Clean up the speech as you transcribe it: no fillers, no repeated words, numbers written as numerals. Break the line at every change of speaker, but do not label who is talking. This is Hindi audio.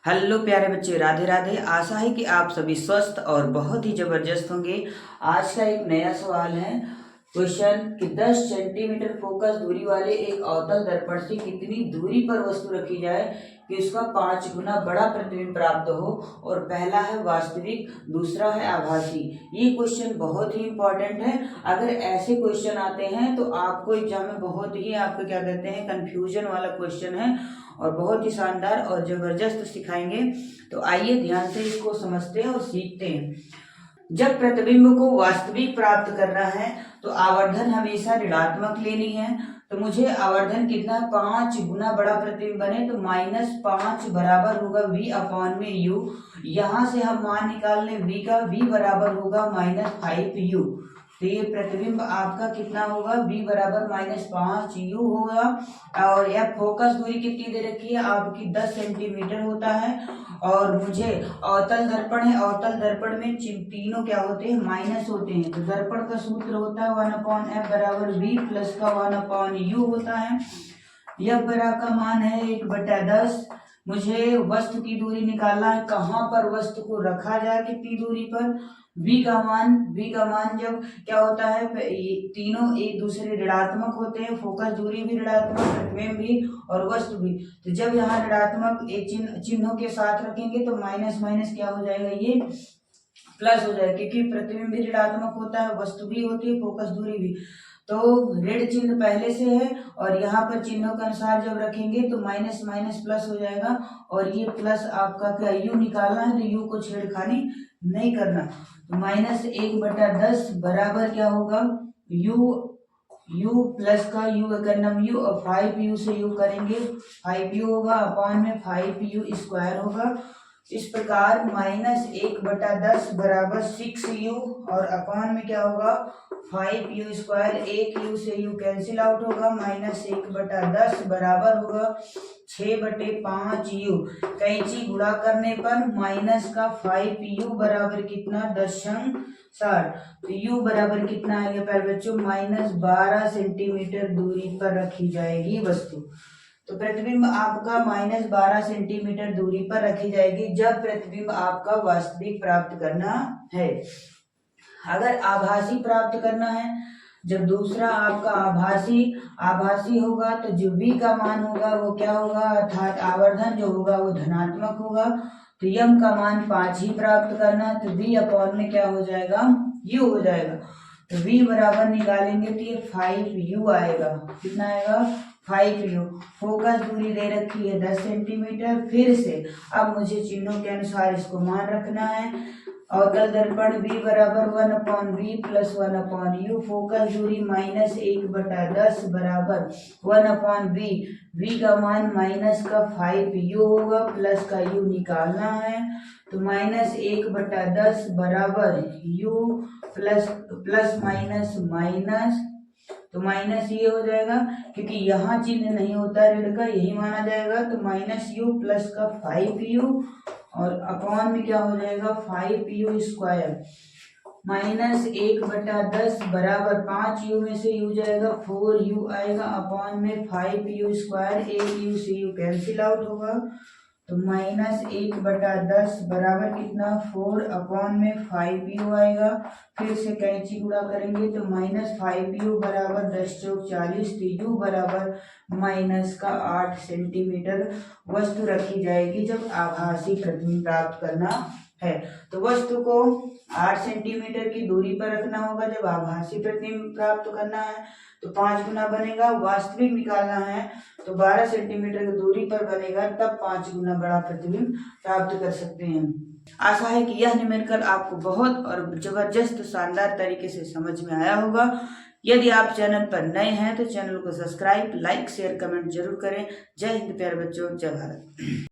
हेलो प्यारे बच्चे, राधे राधे। आशा है कि आप सभी स्वस्थ और बहुत ही जबरदस्त होंगे। आज का एक नया सवाल है क्वेश्चन कि 10 सेंटीमीटर फोकस दूरी वाले एक अवतल दर्पण से कितनी दूरी पर वस्तु रखी जाए कि उसका 5 गुना बड़ा प्रतिबिंब प्राप्त हो। और पहला है वास्तविक, दूसरा है आभासी। ये क्वेश्चन बहुत ही इंपॉर्टेंट है। अगर ऐसे क्वेश्चन आते हैं तो आपको एग्जाम में बहुत ही आपको क्या कहते हैं कंफ्यूजन वाला क्वेश्चन है और बहुत ही शानदार और जबरदस्त सिखाएंगे। तो आइए ध्यान से इसको समझते हैं और सीखते हैं। जब प्रतिबिंब को वास्तविक प्राप्त करना है तो आवर्धन हमेशा ऋणात्मक लेनी है। तो मुझे आवर्धन कितना 5 गुना बड़ा प्रतिबिंब बने तो -5 बराबर होगा v अपॉन में u। यहाँ से हम मान निकाल लें v का, v बराबर होगा -5u। तो ये प्रतिबिंब आपका कितना होगा, v बराबर -5u होगा। और यह फोकस दूरी कितनी दे रखी है आपकी 10 सेंटीमीटर होता है। और मुझे अवतल दर्पण है, अवतल दर्पण में तीनों क्या होते हैं, माइनस होते हैं। तो दर्पण का सूत्र होता है 1/f बराबर v प्लस का 1/u होता है। f बराबर का मान है 1/10। मुझे वस्तु की दूरी निकालना है, कहाँ पर वस्तु को रखा जाए, कितनी दूरी पर। v का मान जब क्या होता है, तीनों एक दूसरे ऋणात्मक होते हैं। फोकस दूरी भी ऋणात्मक, प्रतिबिंब भी और वस्तु भी। तो जब यहाँ ऋणात्मक एक चिन्हों के साथ रखेंगे तो माइनस माइनस क्या हो जाएगा, ये प्लस हो जाएगा, क्योंकि प्रतिबिंब भी ऋणात्मक होता है, वस्तु भी होती है, फोकस दूरी भी। तो ऋण चिन्ह पहले से है और यहाँ पर चिन्हों के अनुसार जब रखेंगे तो माइनस माइनस प्लस हो जाएगा। और ये प्लस आपका क्या u निकालना है तो u को छेड़खानी नहीं करना। तो -1/10 बराबर क्या होगा, u प्लस का u एकनम u और 5u से u करेंगे 5u होगा अपॉन में 5u स्क्वायर होगा। इस प्रकार -1/10 बराबर 6u और अपॉन में क्या होगा 5u स्क्वायर। 1u से u कैंसिल आउट होगा, -1/10 बराबर होगा 6/5u। कैंची गुणा करने पर माइनस का 5u बराबर कितना 10.60। तो u बराबर कितना आएगा प्यारे बच्चों, -12 सेंटीमीटर दूरी पर रखी जाएगी वस्तु। तो प्रतिबिंब आपका -12 सेंटीमीटर दूरी पर रखी जाएगी जब प्रतिबिंब आपका वास्तविक प्राप्त करना है। अगर आभासी प्राप्त करना है, जब दूसरा आपका आभासी होगा तो जो v का मान होगा वो क्या होगा, अर्थात आवर्धन जो होगा वो धनात्मक होगा। तो m का मान 5 ही प्राप्त करना है तो v अपॉन में क्या हो जाएगा, u हो जाएगा। तो v बराबर निकालेंगे तो ये 5u आएगा। कितना आएगा, 5u। फोकस दूरी दे रखी है 10 सेंटीमीटर। फिर से अब मुझे चिन्हों के अनुसार इसको मान रखना है। अवतल दर्पण v बराबर 1/v प्लस 1/u। फोकस दूरी -1/10 बराबर 1/v। v का मान माइनस का 5u होगा, प्लस का u निकालना है। तो -1/10 बराबर u प्लस माइनस माइनस, तो माइनस ये हो जाएगा क्योंकि यहाँ चिन्ह नहीं होता ऋण का, यही माना जाएगा। तो -u प्लस का 5u और अपॉन में क्या हो जाएगा 5u स्क्वायर। -1/10 बराबर 5u में से u जाएगा 4u आएगा अपॉन में 5u स्क्वायर। 1u से u कैंसिल आउट होगा। तो -1/10 बराबर कितना 4 अपॉन में 5u आएगा। फिर से कैंची गुणा करेंगे तो -5u बराबर 10 चौक 40। तो u बराबर -8 सेंटीमीटर वस्तु रखी जाएगी जब आभासी प्रतिबिंब प्राप्त करना है। तो वस्तु को 8 सेंटीमीटर की दूरी पर रखना होगा जब आभासी प्रतिबिंब प्राप्त करना है तो 5 गुना बनेगा। वास्तविक निकालना है तो 12 सेंटीमीटर की दूरी पर बनेगा, तब 5 गुना बड़ा प्रतिबिंब प्राप्त कर सकते हैं। आशा है कि यह न्यूमेरिकल आपको बहुत और जबरदस्त शानदार तरीके से समझ में आया होगा। यदि आप चैनल पर नए हैं तो चैनल को सब्सक्राइब, लाइक, शेयर, कमेंट जरूर करें। जय हिंद प्यारे बच्चों, जय भारत।